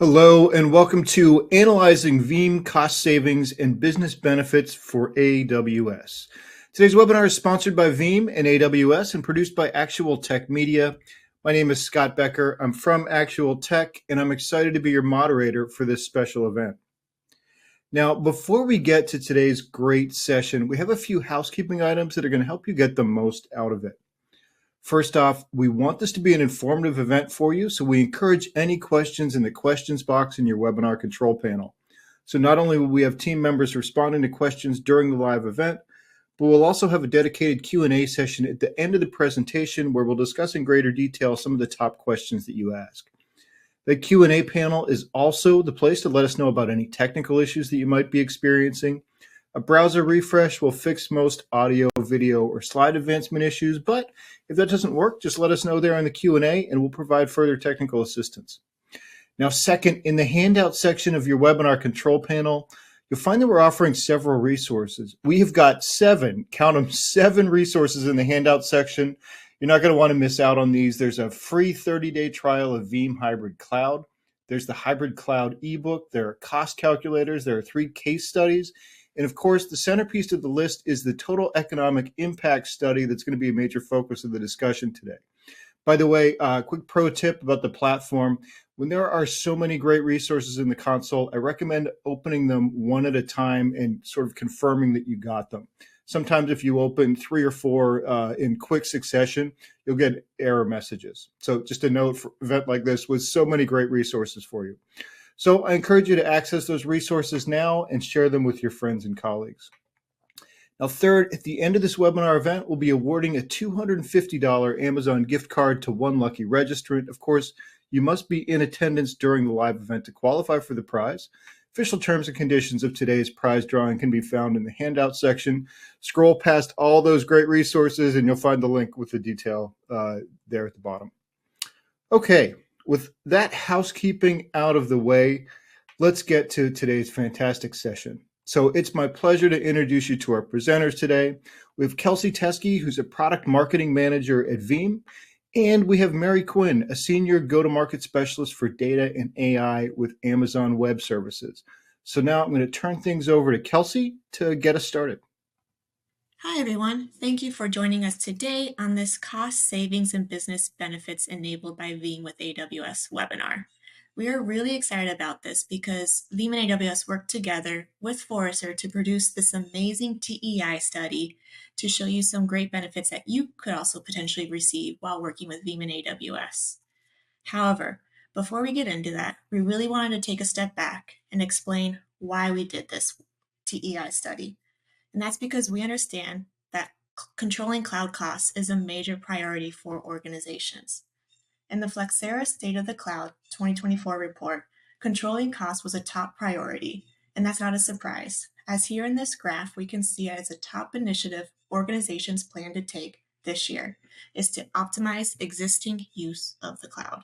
Hello, and welcome to Analyzing Veeam Cost Savings and Business Benefits for AWS. Today's webinar is sponsored by Veeam and AWS and produced by Actual Tech Media. My name is Scott Becker. I'm from Actual Tech, and I'm excited to be your moderator for this special event. Now, before we get to today's great session, we have a few housekeeping items that are going to help you get the most out of it. First off, we want this to be an informative event for you, so we encourage any questions in the questions box in your webinar control panel. So not only will we have team members responding to questions during the live event, but we'll also have a dedicated Q&A session at the end of the presentation where we'll discuss in greater detail some of the top questions that you ask. The Q&A panel is also the place to let us know about any technical issues that you might be experiencing. A browser refresh will fix most audio, video, or slide advancement issues, but if that doesn't work, just let us know there in the Q&A and we'll provide further technical assistance. Now, second, in the handout section of your webinar control panel, you'll find that we're offering several resources. We have got count them, 7 resources in the handout section. You're not going to want to miss out on these. There's a free 30-day trial of Veeam Hybrid Cloud. There's the Hybrid Cloud ebook. There are cost calculators. There are 3 case studies. And of course, the centerpiece of the list is the total economic impact study that's going to be a major focus of the discussion today. By the way, quick pro tip about the platform. When there are so many great resources in the console, I recommend opening them one at a time and sort of confirming that you got them. Sometimes if you open 3 or 4 in quick succession, you'll get error messages. So just a note for an event like this with so many great resources for you. So I encourage you to access those resources now and share them with your friends and colleagues. Now, third, at the end of this webinar event, we'll be awarding a $250 Amazon gift card to one lucky registrant. Of course, you must be in attendance during the live event to qualify for the prize. Official terms and conditions of today's prize drawing can be found in the handout section. Scroll past all those great resources and you'll find the link with the detail there at the bottom. Okay. With that housekeeping out of the way, let's get to today's fantastic session. So it's my pleasure to introduce you to our presenters today. We have Kelsey Teske, who's a product marketing manager at Veeam, and we have Mary Quinn, a senior go-to-market specialist for data and AI with Amazon Web Services. So now I'm going to turn things over to Kelsey to get us started. Hi, everyone. Thank you for joining us today on this Cost Savings and Business Benefits Enabled by Veeam with AWS webinar. We are really excited about this because Veeam and AWS worked together with Forrester to produce this amazing TEI study to show you some great benefits that you could also potentially receive while working with Veeam and AWS. However, before we get into that, we really wanted to take a step back and explain why we did this TEI study. And that's because we understand that controlling cloud costs is a major priority for organizations. In the Flexera State of the Cloud 2024 report, controlling costs was a top priority, and that's not a surprise, as here in this graph we can see as a top initiative organizations plan to take this year is to optimize existing use of the cloud.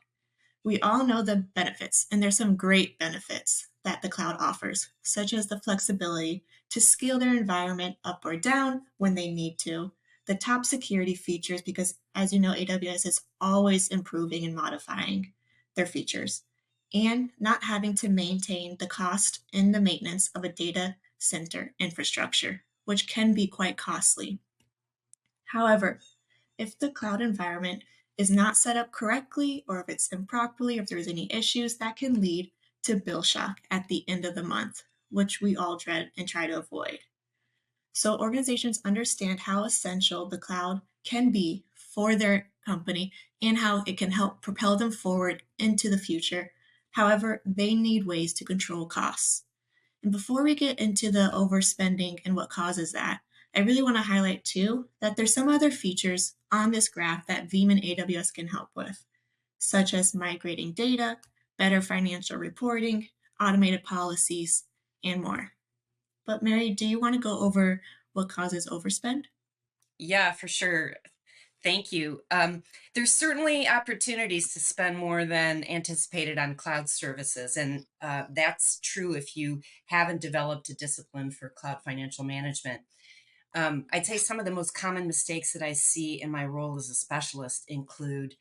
We all know the benefits, and there's some great benefits that the cloud offers, such as the flexibility to scale their environment up or down when they need to, the top security features, because as you know, AWS is always improving and modifying their features, and not having to maintain the cost and the maintenance of a data center infrastructure, which can be quite costly. However, if the cloud environment is not set up correctly, or if it's improperly, or if there's any issues, that can lead to bill shock at the end of the month, which we all dread and try to avoid. So organizations understand how essential the cloud can be for their company and how it can help propel them forward into the future. However, they need ways to control costs. And before we get into the overspending and what causes that, I really want to highlight too that there's some other features on this graph that Veeam and AWS can help with, such as migrating data, better financial reporting, automated policies, and more. But Mary, do you want to go over what causes overspend? Yeah, for sure. Thank you. There's certainly opportunities to spend more than anticipated on cloud services, and that's true if you haven't developed a discipline for cloud financial management. I'd say some of the most common mistakes that I see in my role as a specialist include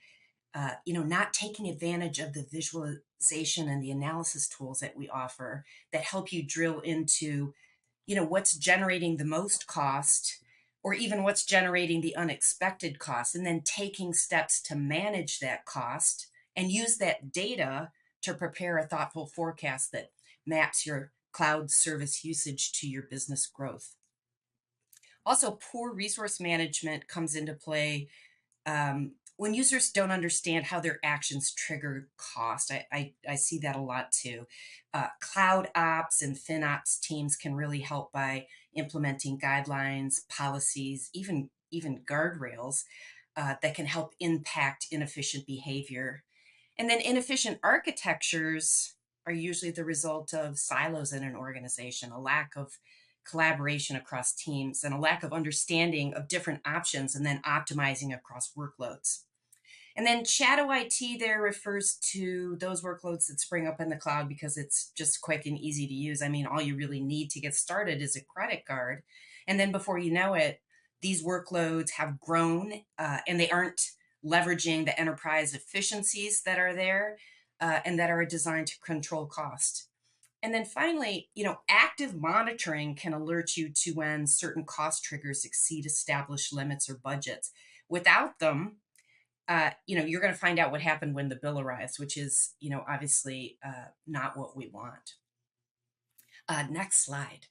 not taking advantage of the visualization and the analysis tools that we offer that help you drill into, what's generating the most cost, or even what's generating the unexpected cost, and then taking steps to manage that cost and use that data to prepare a thoughtful forecast that maps your cloud service usage to your business growth. Also, poor resource management comes into play when users don't understand how their actions trigger cost. I see that a lot too. Cloud ops and FinOps teams can really help by implementing guidelines, policies, even guardrails that can help impact inefficient behavior. And then inefficient architectures are usually the result of silos in an organization, a lack of collaboration across teams, and a lack of understanding of different options and then optimizing across workloads. And then shadow IT there refers to those workloads that spring up in the cloud because it's just quick and easy to use. I mean, all you really need to get started is a credit card. And then before you know it, these workloads have grown and they aren't leveraging the enterprise efficiencies that are there and that are designed to control cost. And then finally, active monitoring can alert you to when certain cost triggers exceed established limits or budgets. Without them, you're going to find out what happened when the bill arrives, which is, obviously not what we want. Next slide.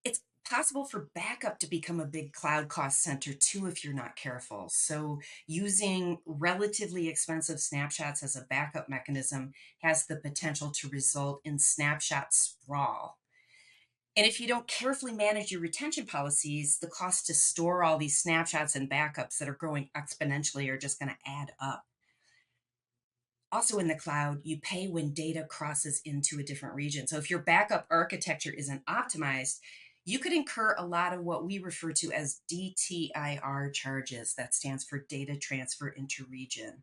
It's possible for backup to become a big cloud cost center too if you're not careful. So using relatively expensive snapshots as a backup mechanism has the potential to result in snapshot sprawl. And if you don't carefully manage your retention policies, the cost to store all these snapshots and backups that are growing exponentially are just going to add up. Also in the cloud, you pay when data crosses into a different region. So if your backup architecture isn't optimized, you could incur a lot of what we refer to as DTIR charges. That stands for data transfer interregion.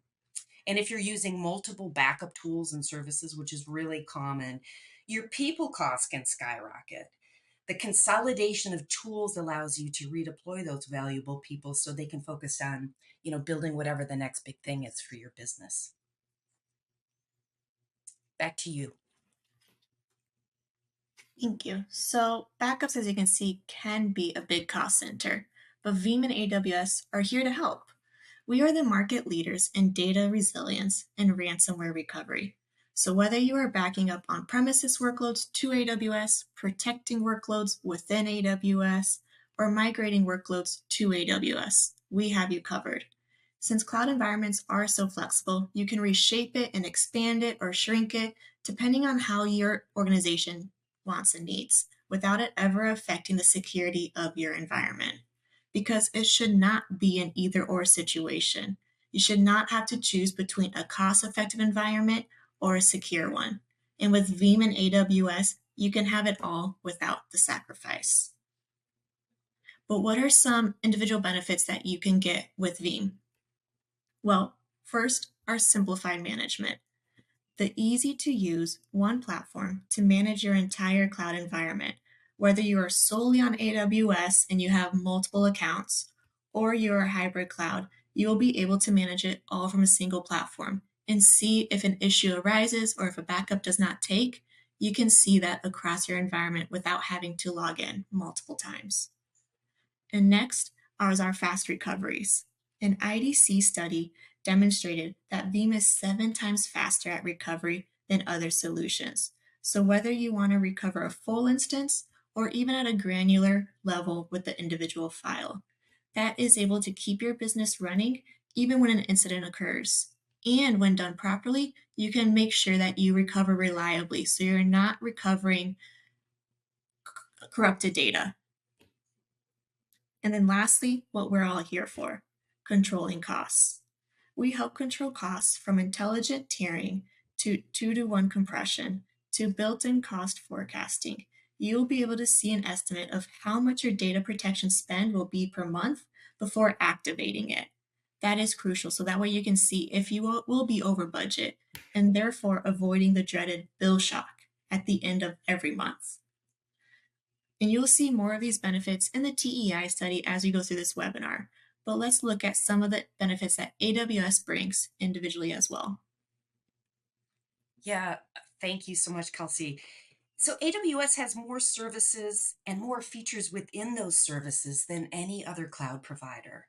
And if you're using multiple backup tools and services, which is really common, your people costs can skyrocket. The consolidation of tools allows you to redeploy those valuable people so they can focus on, building whatever the next big thing is for your business. Back to you. Thank you. So backups, as you can see, can be a big cost center, but Veeam and AWS are here to help. We are the market leaders in data resilience and ransomware recovery. So whether you are backing up on-premises workloads to AWS, protecting workloads within AWS, or migrating workloads to AWS, we have you covered. Since cloud environments are so flexible, you can reshape it and expand it or shrink it depending on how your organization wants and needs, without it ever affecting the security of your environment. Because it should not be an either-or situation. You should not have to choose between a cost-effective environment or a secure one. And with Veeam and AWS, you can have it all without the sacrifice. But what are some individual benefits that you can get with Veeam? Well, first, our simplified management. The easy-to-use one platform to manage your entire cloud environment, whether you are solely on AWS and you have multiple accounts, or you're a hybrid cloud, you will be able to manage it all from a single platform and see if an issue arises or if a backup does not take. You can see that across your environment without having to log in multiple times. And next are our fast recoveries. An IDC study demonstrated that Veeam is 7 times faster at recovery than other solutions. So whether you want to recover a full instance or even at a granular level with the individual file, that is able to keep your business running even when an incident occurs. And when done properly, you can make sure that you recover reliably so you're not recovering corrupted data. And then lastly, what we're all here for, controlling costs. We help control costs from intelligent tiering to 2-to-1 compression to built-in cost forecasting. You'll be able to see an estimate of how much your data protection spend will be per month before activating it. That is crucial, so that way you can see if you will be over budget and therefore avoiding the dreaded bill shock at the end of every month. And you'll see more of these benefits in the TEI study as we go through this webinar. But let's look at some of the benefits that AWS brings individually as well. Yeah, thank you so much, Kelsey. So AWS has more services and more features within those services than any other cloud provider.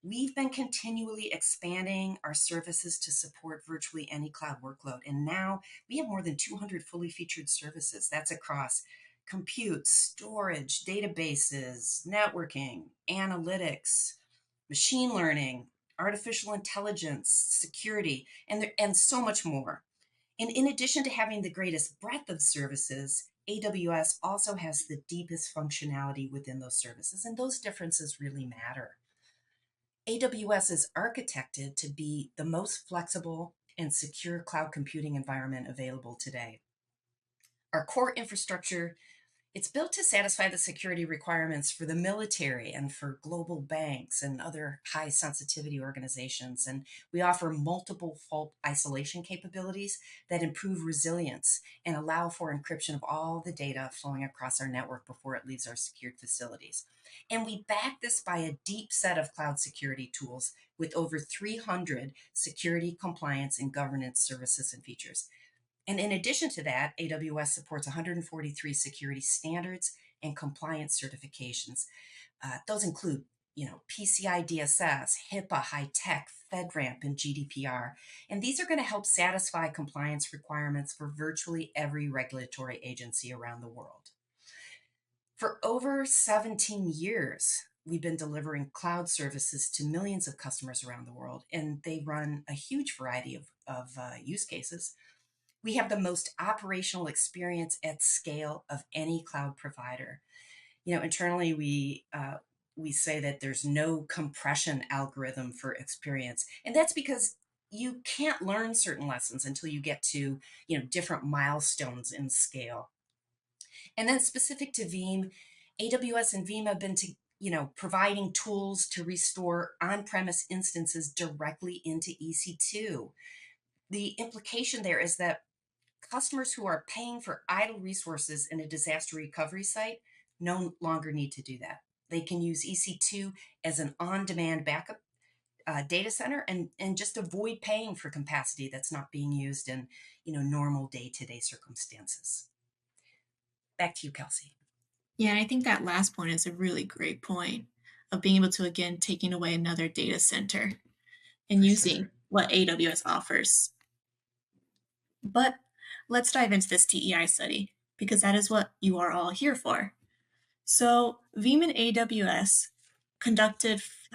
We've been continually expanding our services to support virtually any cloud workload. And now we have more than 200 fully featured services. That's across compute, storage, databases, networking, analytics, machine learning, artificial intelligence, security, and so much more. And in addition to having the greatest breadth of services, AWS also has the deepest functionality within those services, and those differences really matter. AWS is architected to be the most flexible and secure cloud computing environment available today. Our core infrastructure, it's built to satisfy the security requirements for the military and for global banks and other high sensitivity organizations. And we offer multiple fault isolation capabilities that improve resilience and allow for encryption of all the data flowing across our network before it leaves our secured facilities. And we back this by a deep set of cloud security tools with over 300 security, compliance, and governance services and features. And in addition to that, AWS supports 143 security standards and compliance certifications. Those include, PCI DSS, HIPAA, high tech, FedRAMP, and GDPR. And these are going to help satisfy compliance requirements for virtually every regulatory agency around the world. For over 17 years, we've been delivering cloud services to millions of customers around the world, and they run a huge variety of use cases. We have the most operational experience at scale of any cloud provider. Internally, we say that there's no compression algorithm for experience, and that's because you can't learn certain lessons until you get to different milestones in scale. And then specific to Veeam, AWS and Veeam have been providing tools to restore on-premise instances directly into EC2. The implication there is that customers who are paying for idle resources in a disaster recovery site no longer need to do that. They can use EC2 as an on-demand backup data center and just avoid paying for capacity that's not being used in normal day-to-day circumstances. Back to you, Kelsey. Yeah, and I think that last point is a really great point of being able to, again, taking away another data center and For using sure. what AWS offers. But let's dive into this TEI study because that is what you are all here for. So Veeam and AWS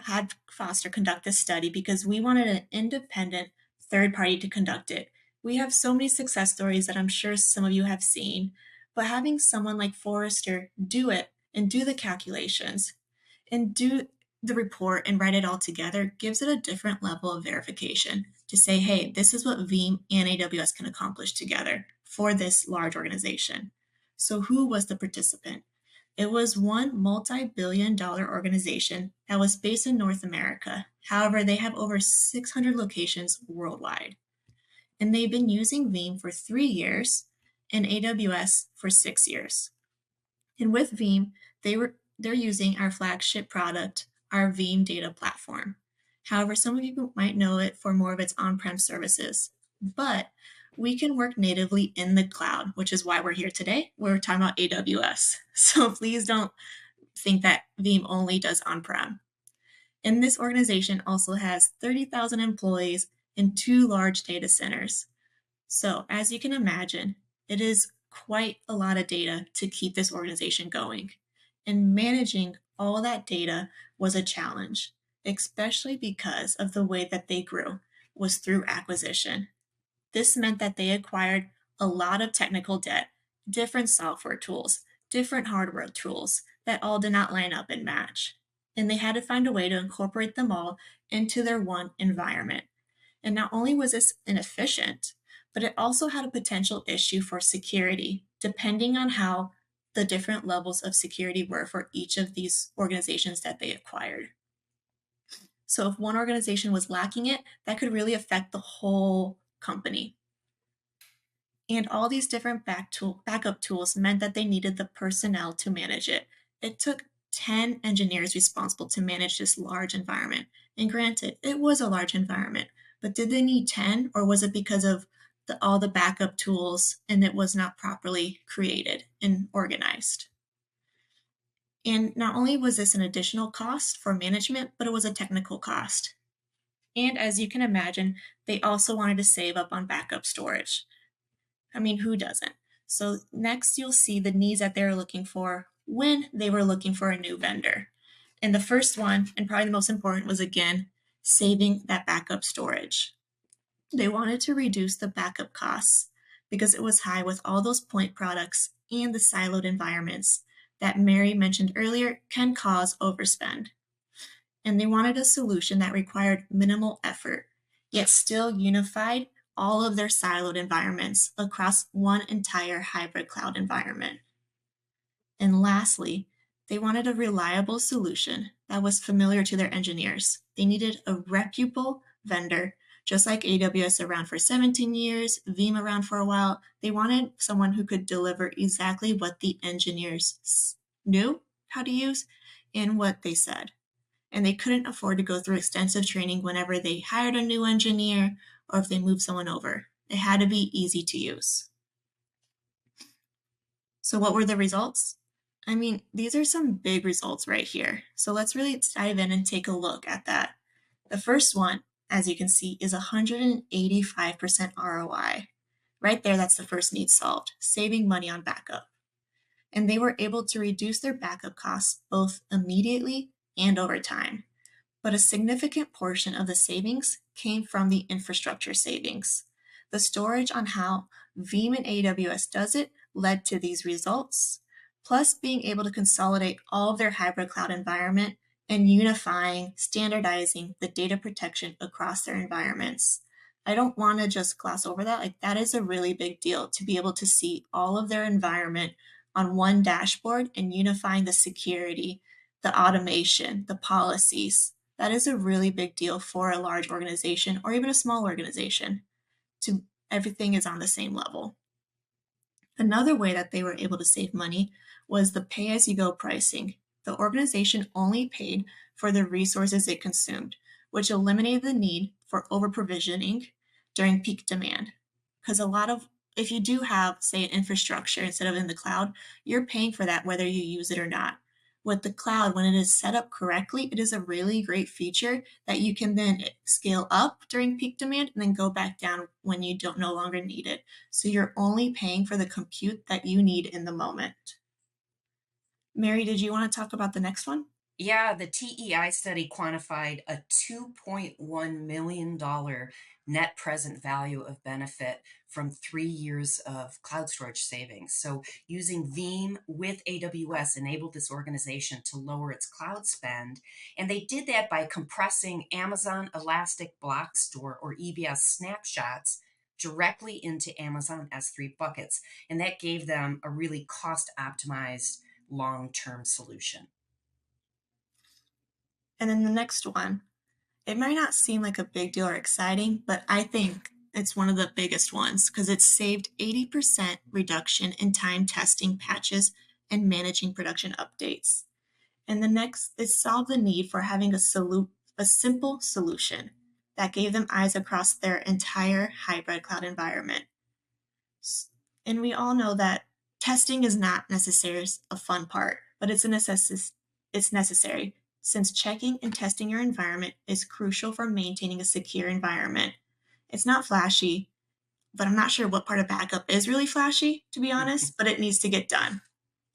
had Forrester conduct this study because we wanted an independent third party to conduct it. We have so many success stories that I'm sure some of you have seen, but having someone like Forrester do it and do the calculations and do the report and write it all together gives it a different level of verification to say, hey, this is what Veeam and AWS can accomplish together for this large organization. So who was the participant? It was one multi-billion-dollar organization that was based in North America. However, they have over 600 locations worldwide. And they've been using Veeam for 3 years and AWS for 6 years. And with Veeam, they're using our flagship product, our Veeam Data Platform. However, some of you might know it for more of its on-prem services, but we can work natively in the cloud, which is why we're here today. We're talking about AWS. So please don't think that Veeam only does on-prem. And this organization also has 30,000 employees and 2 large data centers. So as you can imagine, it is quite a lot of data to keep this organization going. And managing all that data was a challenge, especially because of the way that they grew was through acquisition. This meant that they acquired a lot of technical debt, different software tools, different hardware tools that all did not line up and match. And they had to find a way to incorporate them all into their one environment. And not only was this inefficient, but it also had a potential issue for security, depending on how the different levels of security were for each of these organizations that they acquired. So if one organization was lacking it, that could really affect the whole company. And all these different backup tools meant that they needed the personnel to manage it. It took 10 engineers responsible to manage this large environment. And granted, it was a large environment, but did they need 10, or was it because of all the backup tools and it was not properly created and organized? And not only was this an additional cost for management, but it was a technical cost. And as you can imagine, they also wanted to save up on backup storage. I mean, who doesn't? So next you'll see the needs that they're looking for when they were looking for a new vendor. And the first one, and probably the most important, was again, saving that backup storage. They wanted to reduce the backup costs because it was high with all those point products and the siloed environments that Mary mentioned earlier can cause overspend. And they wanted a solution that required minimal effort, yet still unified all of their siloed environments across one entire hybrid cloud environment. And lastly, they wanted a reliable solution that was familiar to their engineers. They needed a reputable vendor, just like AWS around for 17 years, Veeam around for a while. They wanted someone who could deliver exactly what the engineers knew how to use and what they said. And they couldn't afford to go through extensive training whenever they hired a new engineer or if they moved someone over. It had to be easy to use. So what were the results? I mean, these are some big results right here. So let's really dive in and take a look at that. The first one, as you can see, is 185% ROI. Right there, that's the first need solved, saving money on backup. And they were able to reduce their backup costs both immediately and over time. But a significant portion of the savings came from the infrastructure savings. The storage on how Veeam and AWS does it led to these results, plus being able to consolidate all of their hybrid cloud environment and unifying, standardizing the data protection across their environments. I don't want to just gloss over that. Like, that is a really big deal to be able to see all of their environment on one dashboard and unifying the security, the automation, the policies. That is a really big deal for a large organization or even a small organization. To everything is on the same level. Another way that they were able to save money was the pay-as-you-go pricing. The organization only paid for the resources it consumed, which eliminated the need for over-provisioning during peak demand. Because if you do have, say, an infrastructure instead of in the cloud, you're paying for that whether you use it or not. With the cloud, when it is set up correctly, it is a really great feature that you can then scale up during peak demand and then go back down when you don't no longer need it. So you're only paying for the compute that you need in the moment. Mary, did you want to talk about the next one? Yeah, the TEI study quantified a $2.1 million net present value of benefit from 3 years of cloud storage savings. So using Veeam with AWS enabled this organization to lower its cloud spend. And they did that by compressing Amazon Elastic Block Store, or EBS snapshots, directly into Amazon S3 buckets. And that gave them a really cost optimized long-term solution. And then the next one, it might not seem like a big deal or exciting, but I think it's one of the biggest ones because it saved 80% reduction in time testing patches and managing production updates. And the next is solve the need for having a simple solution that gave them eyes across their entire hybrid cloud environment. And we all know that testing is not necessarily a fun part, but it's necessary since checking and testing your environment is crucial for maintaining a secure environment. It's not flashy, but I'm not sure what part of backup is really flashy, to be honest, but it needs to get done.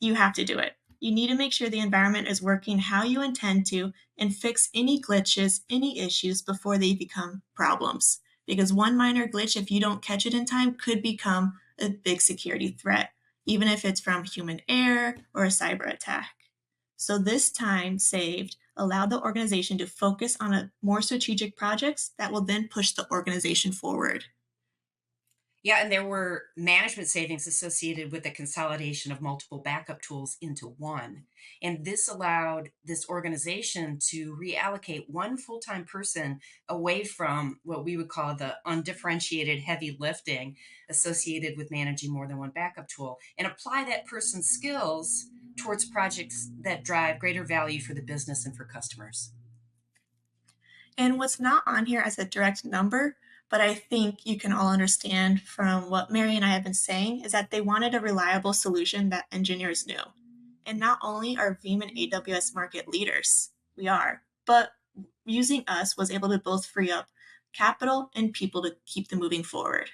You have to do it. You need to make sure the environment is working how you intend to and fix any glitches, any issues before they become problems. Because one minor glitch, if you don't catch it in time, could become a big security threat, even if it's from human error or a cyber attack. So this time saved allowed the organization to focus on a more strategic projects that will then push the organization forward. Yeah, and there were management savings associated with the consolidation of multiple backup tools into one. And this allowed this organization to reallocate one full time person away from what we would call the undifferentiated heavy lifting associated with managing more than one backup tool and apply that person's skills towards projects that drive greater value for the business and for customers. And what's not on here as a direct number, but I think you can all understand from what Mary and I have been saying, is that they wanted a reliable solution that engineers knew. And not only are Veeam and AWS market leaders, we are, but using us was able to both free up capital and people to keep them moving forward.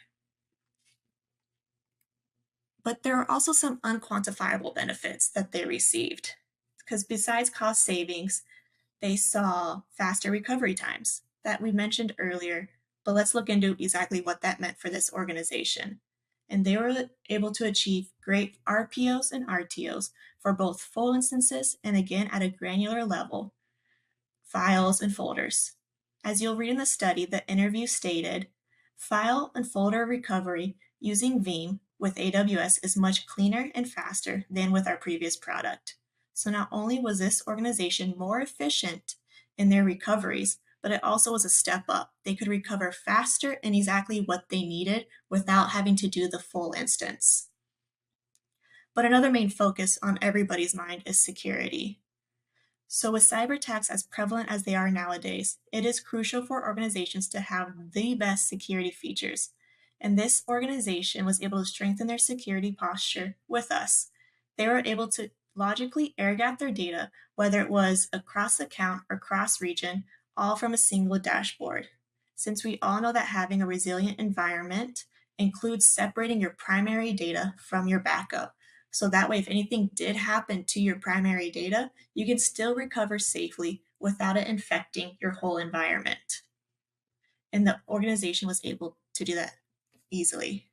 But there are also some unquantifiable benefits that they received. Because besides cost savings, they saw faster recovery times that we mentioned earlier, but let's look into exactly what that meant for this organization. And they were able to achieve great RPOs and RTOs for both full instances and again at a granular level, files and folders. As you'll read in the study, the interview stated, file and folder recovery using Veeam with AWS is much cleaner and faster than with our previous product. So not only was this organization more efficient in their recoveries, but it also was a step up. They could recover faster and exactly what they needed without having to do the full instance. But another main focus on everybody's mind is security. So with cyber attacks as prevalent as they are nowadays, it is crucial for organizations to have the best security features. And this organization was able to strengthen their security posture with us. They were able to logically air gap their data, whether it was across account or cross region, all from a single dashboard. Since we all know that having a resilient environment includes separating your primary data from your backup. So that way, if anything did happen to your primary data, you can still recover safely without it infecting your whole environment. And the organization was able to do that easily.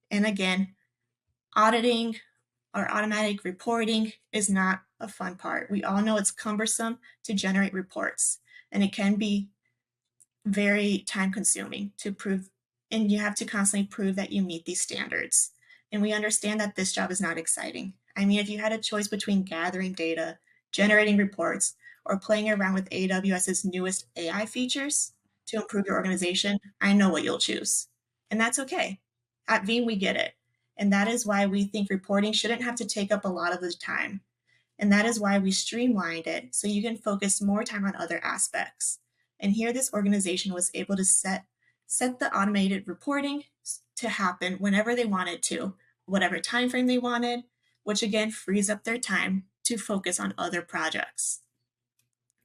And again, auditing or automatic reporting is not a fun part. We all know it's cumbersome to generate reports, and it can be very time consuming to prove, and you have to constantly prove that you meet these standards. And we understand that this job is not exciting. I mean, if you had a choice between gathering data, generating reports, or playing around with AWS's newest AI features to improve your organization, I know what you'll choose. And that's okay. At Veeam, we get it. And that is why we think reporting shouldn't have to take up a lot of the time. And that is why we streamlined it so you can focus more time on other aspects. And here this organization was able to set the automated reporting to happen whenever they wanted to, whatever time frame they wanted, which again frees up their time to focus on other projects.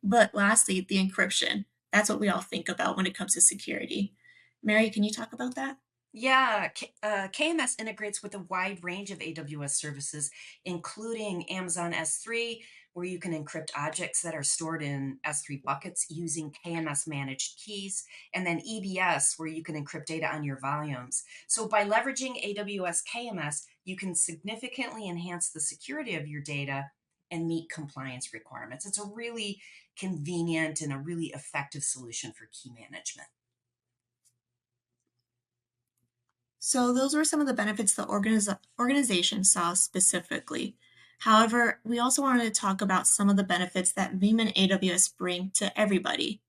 But lastly, the encryption. That's what we all think about when it comes to security. Mary, can you talk about that? Yeah, KMS integrates with a wide range of AWS services, including Amazon S3, where you can encrypt objects that are stored in S3 buckets using KMS managed keys, and then EBS, where you can encrypt data on your volumes. So by leveraging AWS KMS, you can significantly enhance the security of your data and meet compliance requirements. It's a really convenient and a really effective solution for key management. So those were some of the benefits the organization saw specifically. However, we also wanted to talk about some of the benefits that Veeam and AWS bring to everybody.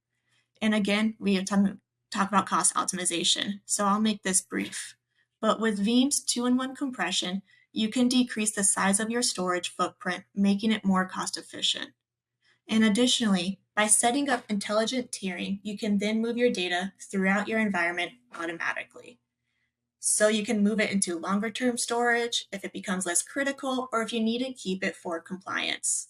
And again, we have talk about cost optimization, so I'll make this brief. But with Veeam's 2-in-1 compression, you can decrease the size of your storage footprint, making it more cost efficient. And additionally, by setting up intelligent tiering, you can then move your data throughout your environment automatically. So you can move it into longer term storage if it becomes less critical or if you need to keep it for compliance.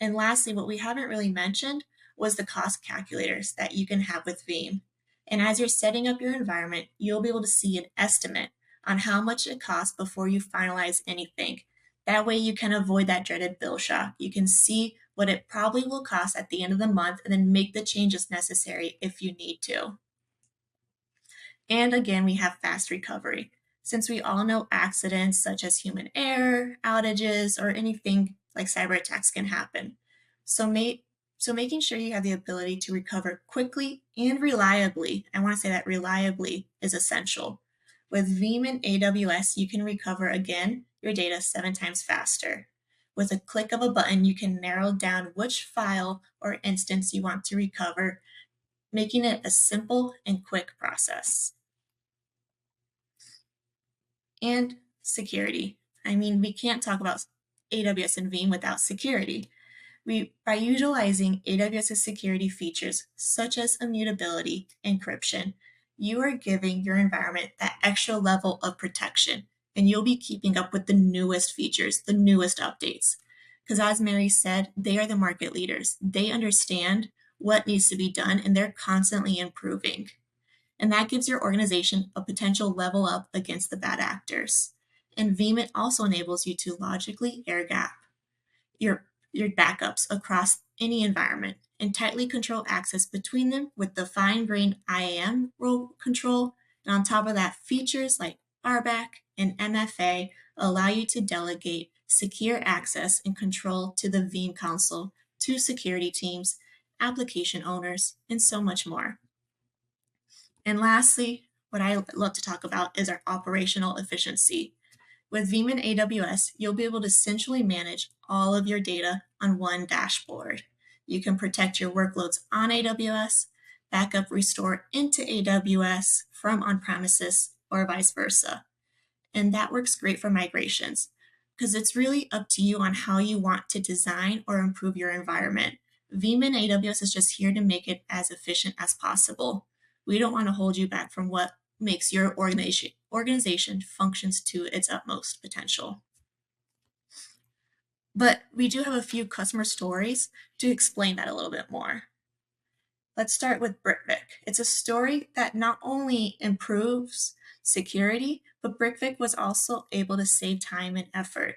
And lastly, what we haven't really mentioned was the cost calculators that you can have with Veeam. And as you're setting up your environment, you'll be able to see an estimate on how much it costs before you finalize anything. That way you can avoid that dreaded bill shock. You can see what it probably will cost at the end of the month and then make the changes necessary if you need to. And again, we have fast recovery. Since we all know accidents such as human error, outages, or anything like cyber attacks can happen. So making sure you have the ability to recover quickly and reliably, I want to say that reliably is essential. With Veeam and AWS, you can recover again your data 7 times faster. With a click of a button, you can narrow down which file or instance you want to recover, making it a simple and quick process. And security. I mean, we can't talk about AWS and Veeam without security. By utilizing AWS's security features, such as immutability, encryption, you are giving your environment that extra level of protection, and you'll be keeping up with the newest features, the newest updates. Because as Mary said, they are the market leaders. They understand what needs to be done, and they're constantly improving. And that gives your organization a potential level up against the bad actors. And Veeam also enables you to logically air gap your backups across any environment and tightly control access between them with the fine-grained IAM role control. And on top of that, features like RBAC and MFA allow you to delegate secure access and control to the Veeam console, to security teams, application owners, and so much more. And lastly, what I love to talk about is our operational efficiency. With Veeam and AWS, you'll be able to centrally manage all of your data on one dashboard. You can protect your workloads on AWS, backup restore into AWS from on-premises, or vice versa. And that works great for migrations because it's really up to you on how you want to design or improve your environment. Veeam and AWS is just here to make it as efficient as possible. We don't want to hold you back from what makes your organization functions to its utmost potential. But we do have a few customer stories to explain that a little bit more. Let's start with BrickVic. It's a story that not only improves security, but BrickVic was also able to save time and effort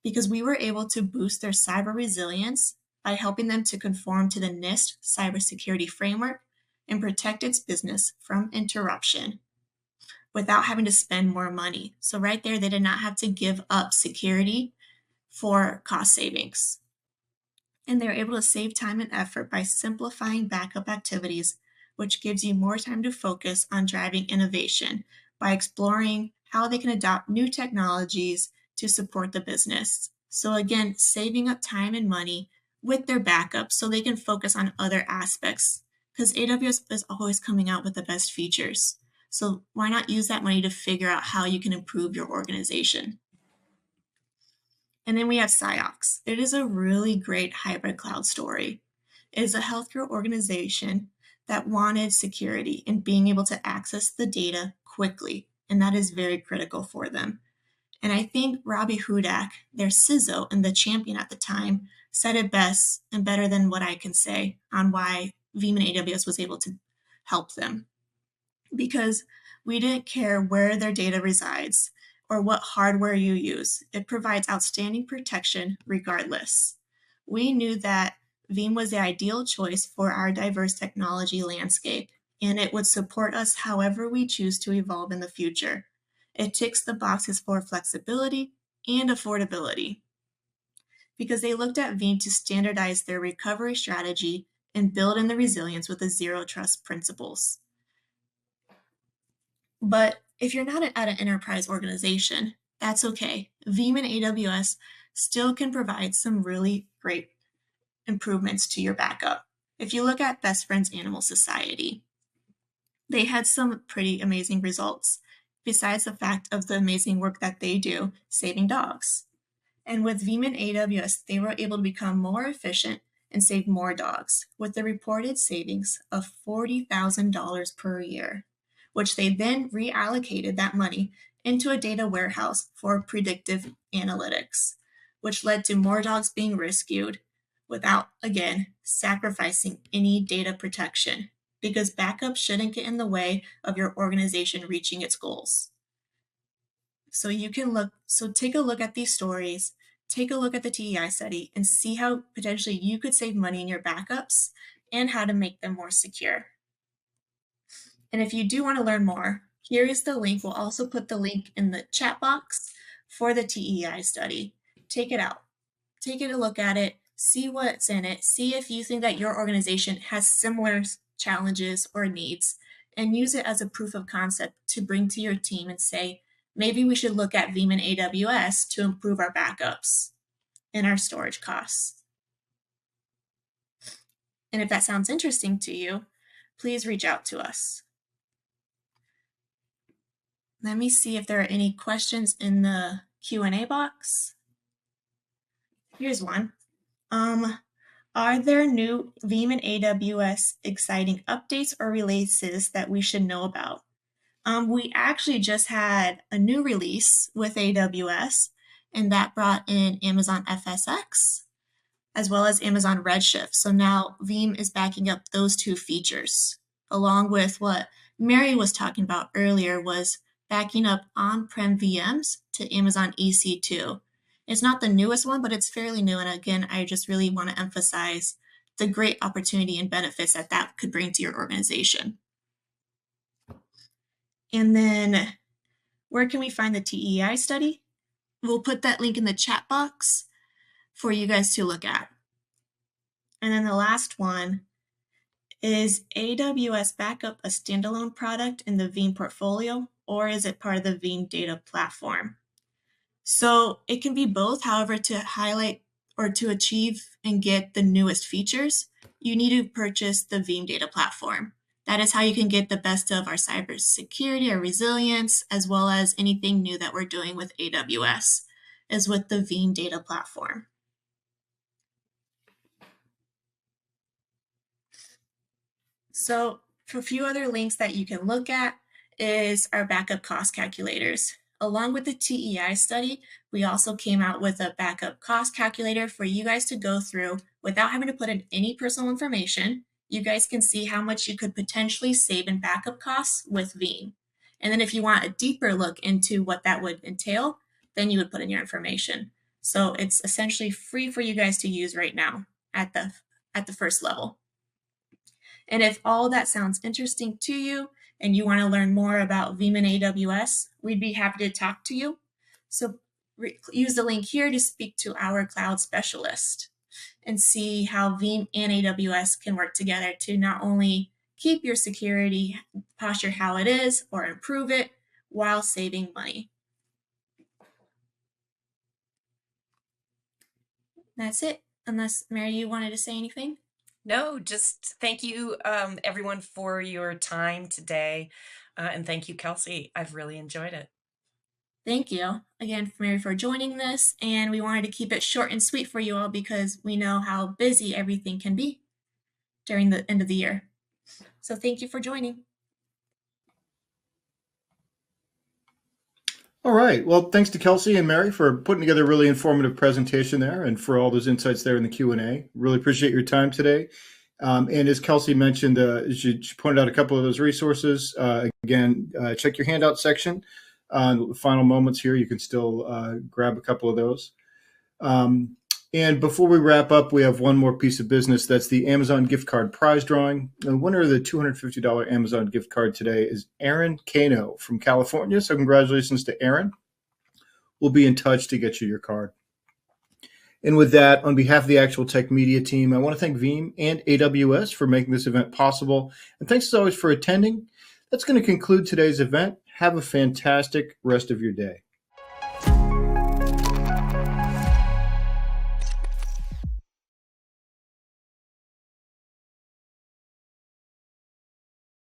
because we were able to boost their cyber resilience by helping them to conform to the NIST cybersecurity framework and protect its business from interruption without having to spend more money. So right there, they did not have to give up security for cost savings. And they're able to save time and effort by simplifying backup activities, which gives you more time to focus on driving innovation by exploring how they can adopt new technologies to support the business. So again, saving up time and money with their backup so they can focus on other aspects because AWS is always coming out with the best features. So why not use that money to figure out how you can improve your organization? And then we have Ciox. It is a really great hybrid cloud story. It is a healthcare organization that wanted security and being able to access the data quickly, and that is very critical for them. And I think Robbie Hudak, their CISO and the champion at the time, said it best and better than what I can say on why Veeam and AWS was able to help them. Because we didn't care where their data resides or what hardware you use. It provides outstanding protection regardless. We knew that Veeam was the ideal choice for our diverse technology landscape, and it would support us however we choose to evolve in the future. It ticks the boxes for flexibility and affordability because they looked at Veeam to standardize their recovery strategy and build in the resilience with the zero trust principles. But if you're not at an enterprise organization, that's okay. Veeam and AWS still can provide some really great improvements to your backup. If you look at Best Friends Animal Society, they had some pretty amazing results, besides the fact of the amazing work that they do saving dogs. And with Veeam and AWS, they were able to become more efficient and save more dogs, with the reported savings of $40,000 per year, which they then reallocated that money into a data warehouse for predictive analytics, which led to more dogs being rescued without, again, sacrificing any data protection, because backup shouldn't get in the way of your organization reaching its goals. So take a look at these stories, take a look at the TEI study, and see how potentially you could save money in your backups and how to make them more secure. And if you do want to learn more, here is the link. We'll also put the link in the chat box for the TEI study. Take it out. Take a look at it, see what's in it, see if you think that your organization has similar challenges or needs, and use it as a proof of concept to bring to your team and say, maybe we should look at Veeam and AWS to improve our backups and our storage costs. And if that sounds interesting to you, please reach out to us. Let me see if there are any questions in the Q&A box. Here's one. Are there new Veeam and AWS exciting updates or releases that we should know about? We actually just had a new release with AWS, and that brought in Amazon FSx as well as Amazon Redshift. So now Veeam is backing up those two features, along with what Mary was talking about earlier, was backing up on-prem VMs to Amazon EC2. It's not the newest one, but it's fairly new. And again, I just really want to emphasize the great opportunity and benefits that that could bring to your organization. And then where can we find the TEI study? We'll put that link in the chat box for you guys to look at. And then the last one is AWS Backup a standalone product in the Veeam portfolio, or is it part of the Veeam Data Platform? So it can be both. However, to highlight or to achieve and get the newest features, you need to purchase the Veeam Data Platform. That is how you can get the best of our cybersecurity, our resilience, as well as anything new that we're doing with AWS, is with the Veeam Data Platform. So for a few other links that you can look at is our backup cost calculators. Along with the TEI study, we also came out with a backup cost calculator for you guys to go through without having to put in any personal information. You guys can see how much you could potentially save in backup costs with Veeam. And then if you want a deeper look into what that would entail, then you would put in your information. So it's essentially free for you guys to use right now at the first level. And if all that sounds interesting to you and you want to learn more about Veeam and AWS, we'd be happy to talk to you. So use the link here to speak to our cloud specialist and see how Veeam and AWS can work together to not only keep your security posture how it is or improve it while saving money. That's it. Unless, Mary, you wanted to say anything? No, just thank you, everyone, for your time today. And thank you, Kelsey. I've really enjoyed it. Thank you again, Mary, for joining this. And we wanted to keep it short and sweet for you all because we know how busy everything can be during the end of the year. So thank you for joining. All right. Well, thanks to Kelsey and Mary for putting together a really informative presentation there and for all those insights there in the Q&A. Really appreciate your time today. And as Kelsey mentioned, she pointed out a couple of those resources. Again, check your handout section. The final moments here, you can still grab a couple of those. And before we wrap up, we have one more piece of business. That's the Amazon gift card prize drawing. The winner of the $250 Amazon gift card today is Aaron Kano from California. So congratulations to Aaron. We'll be in touch to get you your card. And with that, on behalf of the Actual Tech Media team, I want to thank Veeam and AWS for making this event possible. And thanks as always for attending. That's going to conclude today's event. Have a fantastic rest of your day.